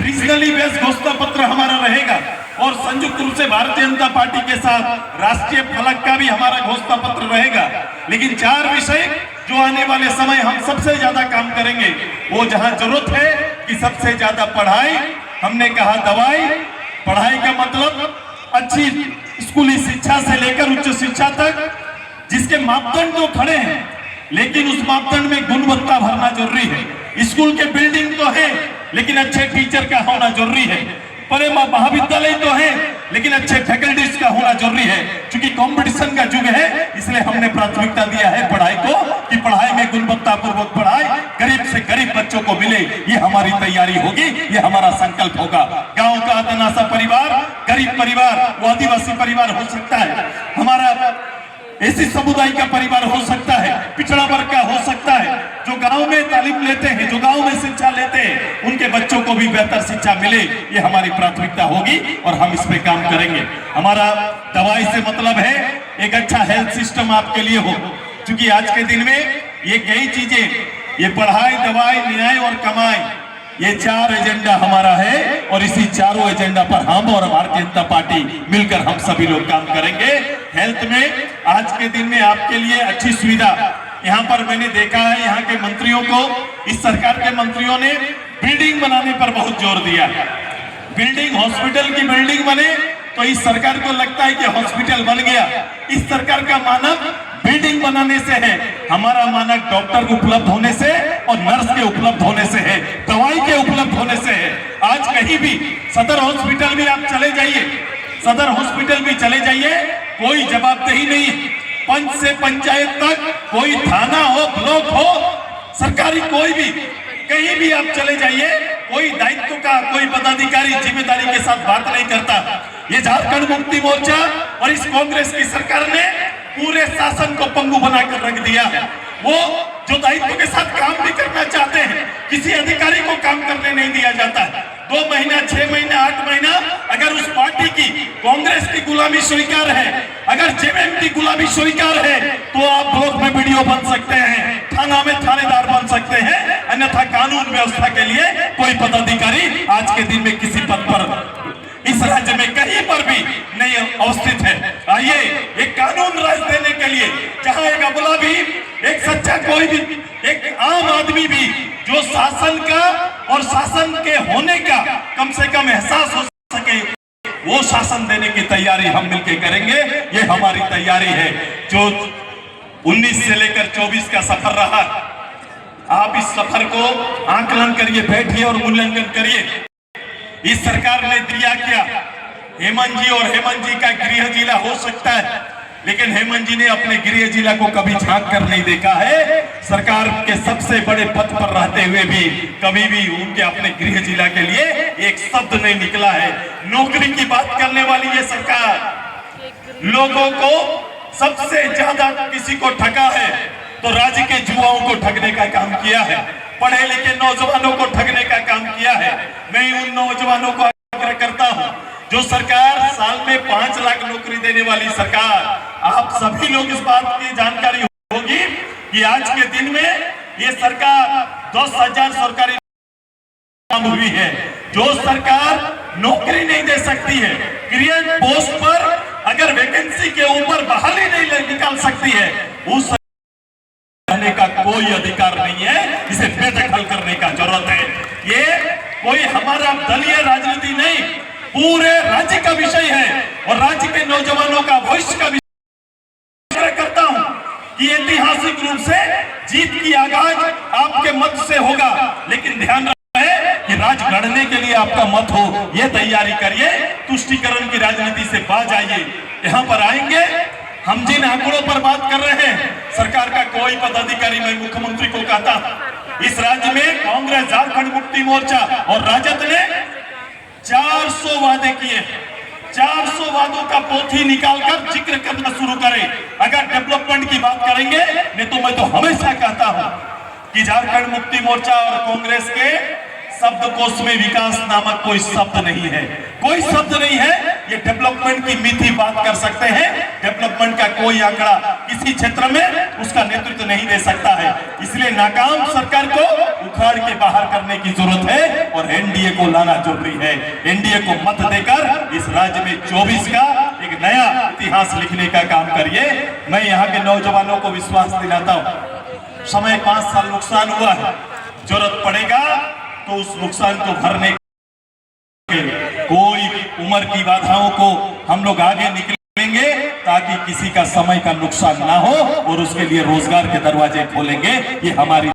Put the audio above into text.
Regionally based घोषणा पत्र हमारा रहेगा और संयुक्त रूप से भारतीय जनता पार्टी के साथ राष्ट्रीय फलक का भी हमारा घोषणा पत्र रहेगा। लेकिन 4 विषय जो आने वाले समय हम सबसे ज्यादा काम करेंगे, वो जहां जरूरत है कि सबसे ज्यादा पढ़ाई, हमने कहा दवाई, पढ़ाई का मतलब अच्छी स्कूली शिक्षा से लेकर उच्च शिक्षा तक, जिसके मापदंड जो खड़े हैं, लेकिन उस मापदंड में गुणवत्ता भरना जरूरी है। स्कूल के बिल्डिंग तो है, लेकिन अच्छे टीचर का होना जरूरी है। पर महाविद्यालय तो है, लेकिन अच्छे फैकल्टीज का होना जरूरी है। क्योंकि कंपटीशन का युग है, इसलिए हमने प्राथमिकता दिया है पढ़ाई को, कि पढ़ाई में गुणवत्ता पूर्वक पढ़ाई गरीब से गरीब बच्चों को मिले। ये हमारी तैयारी होगी, ये हमारा संकल्प होगा। गांव का अनाथ परिवार, गरीब परिवार, वो आदिवासी परिवार हो सकता है, हमारा ऐसी समुदाय का परिवार हो सकता है, पिछड़ा वर्ग का हो सकता है, जो गांव में तालीम लेते हैं, जो गांव में शिक्षा लेते हैं, उनके बच्चों को भी बेहतर शिक्षा मिले, ये हमारी प्राथमिकता होगी और हम इस पे काम करेंगे। हमारा दवाई से मतलब है एक अच्छा हेल्थ सिस्टम आपके लिए हो, क्योंकि आज के दिन में ये कई चीजें, ये पढ़ाई, दवाई, न्याय और कमाई, ये 4 एजेंडा हमारा है और इसी चारों एजेंडा पर हम और भारतीय जनता पार्टी मिलकर हम सभी लोग काम करेंगे। हेल्थ में आज के दिन में आपके लिए अच्छी सुविधा, यहाँ पर मैंने देखा है यहाँ के मंत्रियों को, इस सरकार के मंत्रियों ने बिल्डिंग बनाने पर बहुत जोर दिया है। बिल्डिंग, हॉस्पिटल की बिल्डिंग बने तो इस सरकार को लगता है कि हॉस्पिटल बन गया। इस सरकार का मानक बिल्डिंग बनाने से है, हमारा मानक डॉक्टर को उपलब्ध होने से और नर्स के उपलब्ध होने से है, दवाई के उपलब्ध होने से है। आज कहीं भी सदर हॉस्पिटल भी आप चले जाइए, सदर हॉस्पिटल भी चले जाइए, कोई जवाबदेही नहीं है। पंच से पंचायत तक, कोई थाना हो, ब्लॉक हो, सरकारी कोई भी, कहीं भी आप चले जाइए, कोई दायित्व का कोई पदाधिकारी जिम्मेदारी के साथ बात नहीं करता। ये झारखंड मुक्ति मोर्चा और इस कांग्रेस की सरकार ने पूरे शासन को पंगु बनाकर रख दिया है। वो जो दायित्व के साथ काम भी करना चाहते हैं, किसी अधिकारी को काम करने नहीं दिया जाता है। 2 महीना, 6 महीना, 8 महीना, अगर उस पार्टी की, कांग्रेस की गुलामी स्वीकार है, अगर जेएमएम की गुलामी स्वीकार है, तो आप ब्लॉक में वीडियो बन सकते हैं, थाना में थानेदार बन सकते हैं, अन्यथा कानून व्यवस्था के लिए कोई पदाधिकारी आज के दिन में किसी पद पर इस राज्य में कहीं पर भी नहीं अवस्थित है। आइए एक कानून राज देने के लिए, जहां एक अबला भी, एक सच्चा कोई भी, एक आम आदमी भी, जो शासन का और शासन के होने का कम से कम एहसास हो सके, वो शासन देने की तैयारी हम मिलकर करेंगे। ये हमारी तैयारी है। जो 19 से लेकर 24 का सफर रहा, आप इस सफर को आकलन करिए, बैठिए और मूल्यांकन करिए। इस सरकार ने दिया क्या? हेमंत जी, और हेमंत जी का गृह जिला हो सकता है, लेकिन हेमंत जी ने अपने गृह जिला को कभी झांक कर नहीं देखा है। सरकार के सबसे बड़े पद पर रहते हुए भी कभी भी उनके अपने गृह जिला के लिए एक शब्द नहीं निकला है। नौकरी की बात करने वाली ये सरकार लोगों को सबसे ज्यादा किसी को ठगा है तो राज्य के युवाओं को ठगने का काम किया है, पढ़े लिखे नौजवानों को ठगने का काम किया है। मैं उन नौजवानों को आग्रह करता हूं, जो सरकार साल में 5 लाख नौकरी देने वाली सरकार, आप सभी लोग इस बात की जानकारी होगी कि आज के दिन में ये सरकार 10,000 सरकारी हुई है। जो सरकार नौकरी नहीं दे सकती है, क्रिएट पोस्ट पर अगर वैकेंसी के ऊपर बहाली नहीं निकाल सकती है, उस रहने का कोई अधिकार नहीं है। इसे बेदखल करने का जरूरत है। ये कोई हमारा दलीय राजनीति नहीं, पूरे राज्य का विषय है और राज्य के नौजवानों का भविष्य का विषय। करता हूं कि ऐतिहासिक रूप से जीत की आगाज आपके मत से होगा, लेकिन ध्यान रहे कि राज गढ़ने के लिए आपका मत हो, यह तैयारी करिए। तुष्टीकरण की राजनीति से बाज आइए। यहाँ पर आएंगे, हम जिन आंकड़ों पर बात कर रहे हैं, सरकार का कोई पदाधिकारी, मैं मुख्यमंत्री को कहता, इस राज्य में कांग्रेस, झारखंड मुक्ति मोर्चा और राजद ने 400 वादे किए। 400 वादों का पोथी निकालकर जिक्र करना शुरू करें। अगर डेवलपमेंट की बात करेंगे, नहीं तो मैं तो हमेशा कहता हूं कि झारखंड मुक्ति मोर्चा और कांग्रेस के शब्दकोश में विकास नामक कोई शब्द नहीं है, कोई शब्द नहीं है। ये डेवलपमेंट की मीठी बात कर सकते हैं। डेवलपमेंट का कोई आंकड़ा किसी क्षेत्र में उसका नेतृत्व नहीं दे सकता है। इसलिए नाकाम सरकार को उखाड़ के बाहर करने की जरूरत है और एनडीए को लाना जरूरी है। एनडीए को मत देकर इस राज्य में 24 का एक नया इतिहास लिखने का काम करिए। मैं यहाँ के नौजवानों को विश्वास दिलाता हूँ, समय 5 साल नुकसान हुआ है, जरूरत पड़ेगा तो उस नुकसान को भरने के कोई उम्र की बाधाओं को हम लोग आगे निकलेंगे ताकि किसी का समय का नुकसान ना हो और उसके लिए रोजगार के दरवाजे खोलेंगे। ये हमारी